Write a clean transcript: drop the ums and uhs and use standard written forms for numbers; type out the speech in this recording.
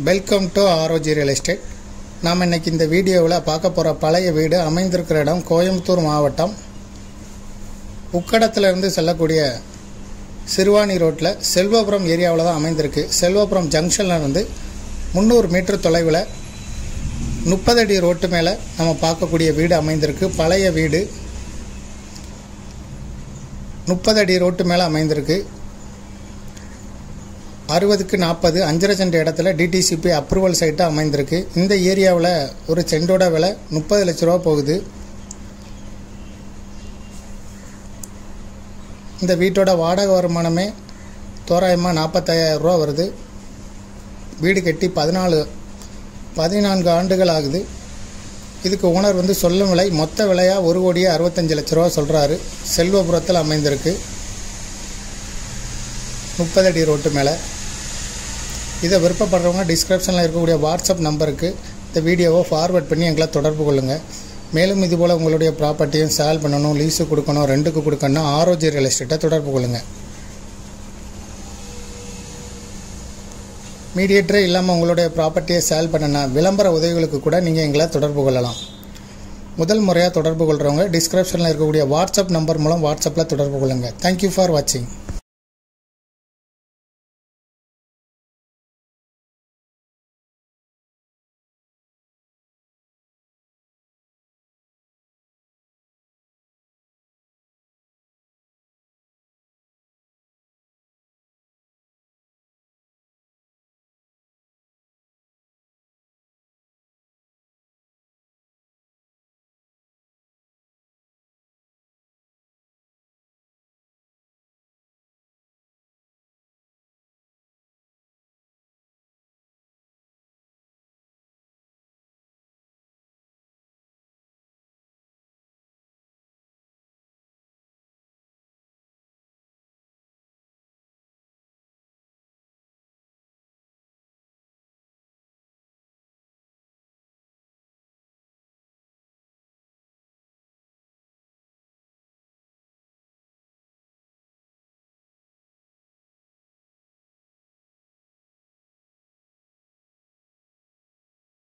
Welcome to ஆரோஜி real estate. நாம் இன்றைக்கி இந்த வீடியோவில் பார்க்க போகிற பழைய வீடு அமைந்திருக்கிற இடம் கோயம்புத்தூர் மாவட்டம் உக்கடத்திலிருந்து செல்லக்கூடிய சிறுவாணி ரோட்டில் செல்வபுரம் ஏரியாவில் தான் அமைந்திருக்கு. செல்வபுரம் ஜங்ஷனில் இருந்து 300 மீட்டர் தொலைவில் 30 அடி ரோட்டு மேலே நம்ம பார்க்கக்கூடிய வீடு அமைந்திருக்கு. பழைய வீடு 30 அடி ரோட்டு மேலே அமைந்திருக்கு. 60க்கு 40 5 சென்ட் இடத்துல டிடிசிபி அப்ரூவல் சைட்டாக அமைந்திருக்கு. இந்த ஏரியாவில் ஒரு சென்டோட விலை 30 லட்ச ரூபா போகுது. இந்த வீட்டோட வாடகை வருமானமே தோராயமாக 45,000 ரூபா வருது. வீடு கட்டி 14 ஆண்டுகள் ஆகுது. இதுக்கு ஓனர் சொல்லும் விலை மொத்த விலையாக 1,65 லட்ச ரூபா சொல்கிறாரு. செல்வபுரத்தில் அமைந்திருக்கு. 30 அடி ரோட்டு மேலே. இதை விருப்பப்படுறவங்க டிஸ்கிரிப்ஷனில் இருக்கக்கூடிய வாட்ஸ்அப் நம்பருக்கு இந்த வீடியோவை ஃபார்வர்ட் பண்ணி எங்களை தொடர்பு கொள்ளுங்கள். மேலும் இதுபோல் உங்களுடைய ப்ராப்பர்ட்டியும் சேல் பண்ணணும், லீஸு கொடுக்கணும், ரெண்டுக்கு கொடுக்கணும், ஆரோஜி ரியல் எஸ்டேட்டை தொடர்பு கொள்ளுங்கள். மீடியேட்டரே இல்லாமல் உங்களுடைய ப்ராப்பர்ட்டியை சேல் பண்ணனா விளம்பர உதவிகளுக்கு கூட நீங்கள் எங்களை தொடர்பு கொள்ளலாம். முதல் முறையாக தொடர்பு கொள்கிறவங்க டிஸ்கிரிப்ஷனில் இருக்கக்கூடிய வாட்ஸ்அப் நம்பர் மூலம் வாட்ஸ்அப்பில் தொடர்பு கொள்ளுங்கள். தேங்க்யூ ஃபார் வாட்சிங்.